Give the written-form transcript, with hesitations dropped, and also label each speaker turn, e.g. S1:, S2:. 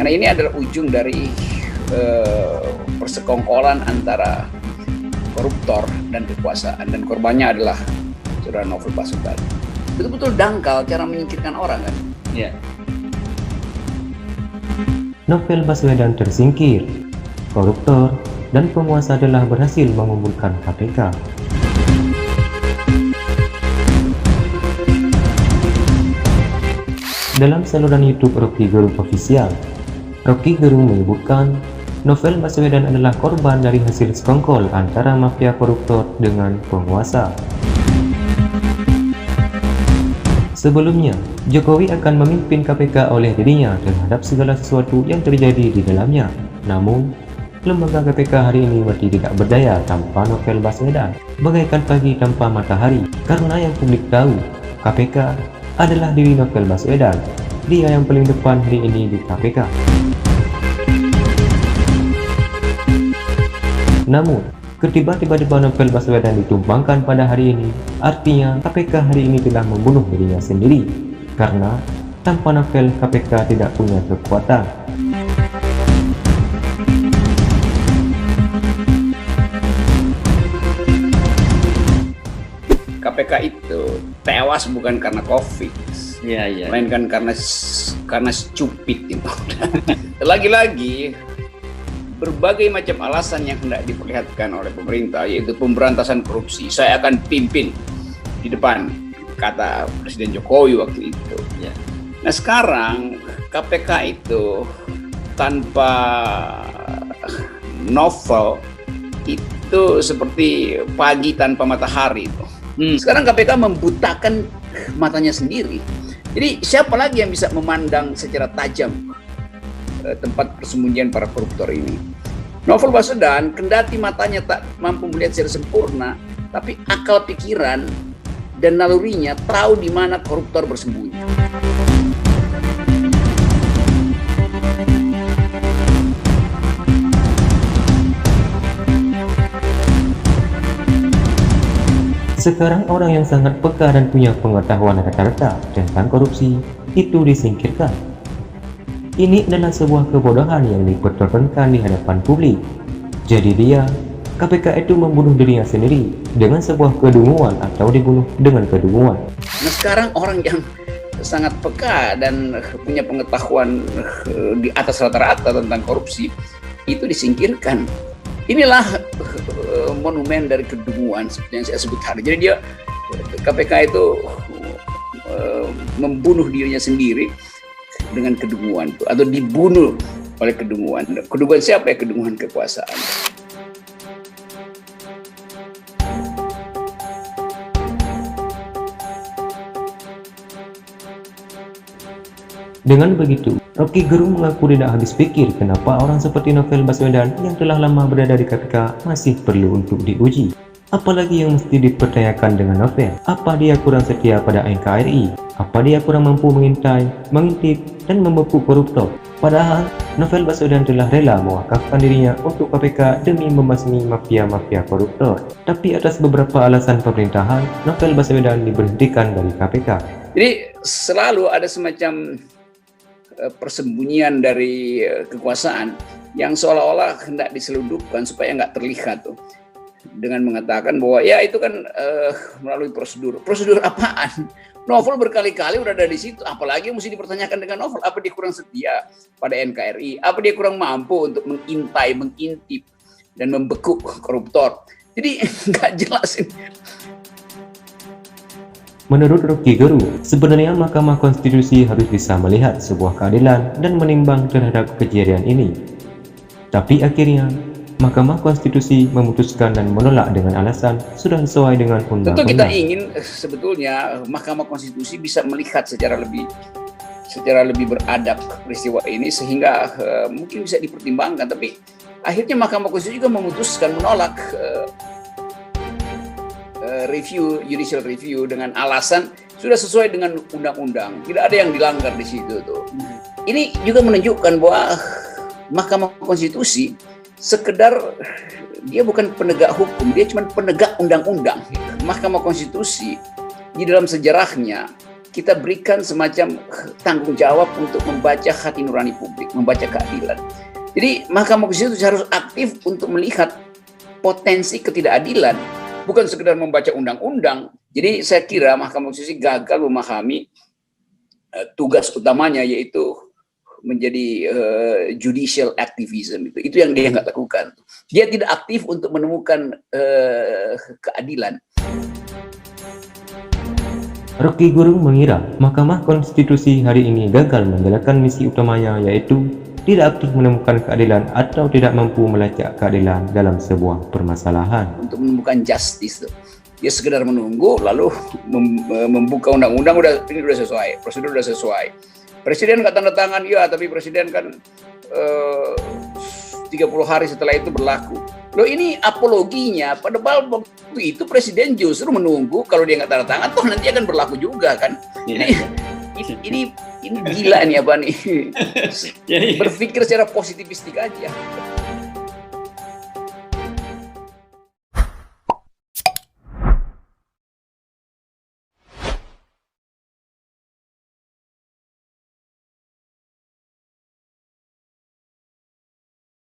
S1: Karena ini adalah ujung dari persekongkolan antara koruptor dan kekuasaan, dan korbannya adalah saudara Novel Baswedan. Betul-betul dangkal cara menyingkirkan orang kan.
S2: Ya.
S3: Novel Baswedan tersingkir, koruptor dan penguasa telah berhasil mengumpulkan KPK. Dalam saluran YouTube Rocky Gerung Official, Rocky Gerung menyebutkan Novel Baswedan adalah korban dari hasil sekongkol antara mafia koruptor dengan penguasa. Sebelumnya, Jokowi akan memimpin KPK oleh dirinya terhadap segala sesuatu yang terjadi di dalamnya. Namun, lembaga KPK hari ini masih tidak berdaya tanpa Novel Baswedan, bagaikan pagi tanpa matahari. Karena yang publik tahu, KPK adalah diri Novel Baswedan. Dia yang paling depan hari ini di KPK. Namun, ketika tiba-tiba Novel Baswedan ditumpangkan pada hari ini, artinya KPK hari ini telah membunuh dirinya sendiri. Karena tanpa Novel, KPK tidak punya kekuatan.
S1: KPK itu tewas bukan karena COVID, melainkan karena stupid gitu. Lagi-lagi berbagai macam alasan yang hendak diperlihatkan oleh pemerintah, yaitu pemberantasan korupsi. Saya akan pimpin di depan, kata Presiden Jokowi waktu itu.
S2: Ya.
S1: Nah sekarang KPK itu tanpa Novel itu seperti pagi tanpa matahari itu. Sekarang KPK membutakan matanya sendiri. Jadi siapa lagi yang bisa memandang secara tajam tempat persembunyian para koruptor ini? Novel Baswedan, kendati matanya tak mampu melihat secara sempurna, tapi akal pikiran dan nalurinya tahu di mana koruptor bersembunyi.
S3: Sekarang orang yang sangat peka dan punya pengetahuan rata-rata tentang korupsi itu disingkirkan. Ini adalah sebuah kebodohan yang dipertontonkan di hadapan publik. Jadi dia, KPK itu membunuh dirinya sendiri dengan sebuah kedunguan atau dibunuh dengan kedunguan.
S1: Nah sekarang orang yang sangat peka dan punya pengetahuan di atas rata-rata tentang korupsi itu disingkirkan. Inilah monumen dari kedunguan seperti yang saya sebut tadi. Jadi dia, KPK itu membunuh dirinya sendiri dengan kedunguan itu, atau dibunuh oleh kedunguan. Kedunguan siapa ya? Kedunguan kekuasaan.
S3: Dengan begitu, Rocky Gerung mengaku tidak habis pikir kenapa orang seperti Novel Baswedan yang telah lama berada di KPK masih perlu untuk diuji. Apalagi yang mesti dipertanyakan dengan Novel? Apa dia kurang setia pada NKRI? Apa dia kurang mampu mengintai, mengintip, dan membekuk koruptor? Padahal, Novel Baswedan telah rela mewakafkan dirinya untuk KPK demi membasmi mafia-mafia koruptor. Tapi atas beberapa alasan pemerintahan, Novel Baswedan diberhentikan dari KPK.
S1: Jadi selalu ada semacam persembunyian dari kekuasaan yang seolah-olah hendak diselundupkan supaya nggak terlihat tuh, dengan mengatakan bahwa ya itu kan melalui prosedur apaan? Novel berkali-kali udah ada di situ, apalagi yang mesti dipertanyakan dengan Novel? Apa dia kurang setia pada NKRI? Apa dia kurang mampu untuk mengintai, mengintip dan membekuk koruptor? Jadi nggak jelas ini.
S3: Menurut Rocky Gerung, sebenarnya Mahkamah Konstitusi harus bisa melihat sebuah keadilan dan menimbang terhadap kejadian ini. Tapi akhirnya, Mahkamah Konstitusi memutuskan dan menolak dengan alasan sudah sesuai dengan undang-undang.
S1: Tentu kita ingin sebetulnya Mahkamah Konstitusi bisa melihat secara lebih beradab peristiwa ini sehingga mungkin bisa dipertimbangkan. Tapi akhirnya Mahkamah Konstitusi juga memutuskan menolak judicial review dengan alasan sudah sesuai dengan undang-undang, tidak ada yang dilanggar di situ tuh. Ini juga menunjukkan bahwa Mahkamah Konstitusi sekedar dia bukan penegak hukum, dia cuma penegak undang-undang. Mahkamah Konstitusi di dalam sejarahnya kita berikan semacam tanggung jawab untuk membaca hati nurani publik, membaca keadilan. Jadi Mahkamah Konstitusi itu harus aktif untuk melihat potensi ketidakadilan, bukan sekedar membaca undang-undang. Jadi saya kira Mahkamah Konstitusi gagal memahami tugas utamanya, yaitu menjadi judicial activism. Itu yang dia nggak lakukan. Dia tidak aktif untuk menemukan keadilan.
S3: Rocky Gerung mengira Mahkamah Konstitusi hari ini gagal menjalankan misi utamanya, yaitu tidak aktif menemukan keadilan atau tidak mampu melacak keadilan dalam sebuah permasalahan.
S1: Untuk menemukan justice, dia sekedar menunggu lalu membuka undang-undang, ini udah sesuai, prosedur udah sesuai. Presiden nggak tanda tangan, ya, tapi presiden kan 30 hari setelah itu berlaku. Loh, ini apologinya, padahal waktu itu presiden justru menunggu, kalau dia nggak tanda tangan, toh nanti akan berlaku juga kan. Ini gila nih apa nih? Berpikir secara positivistik aja.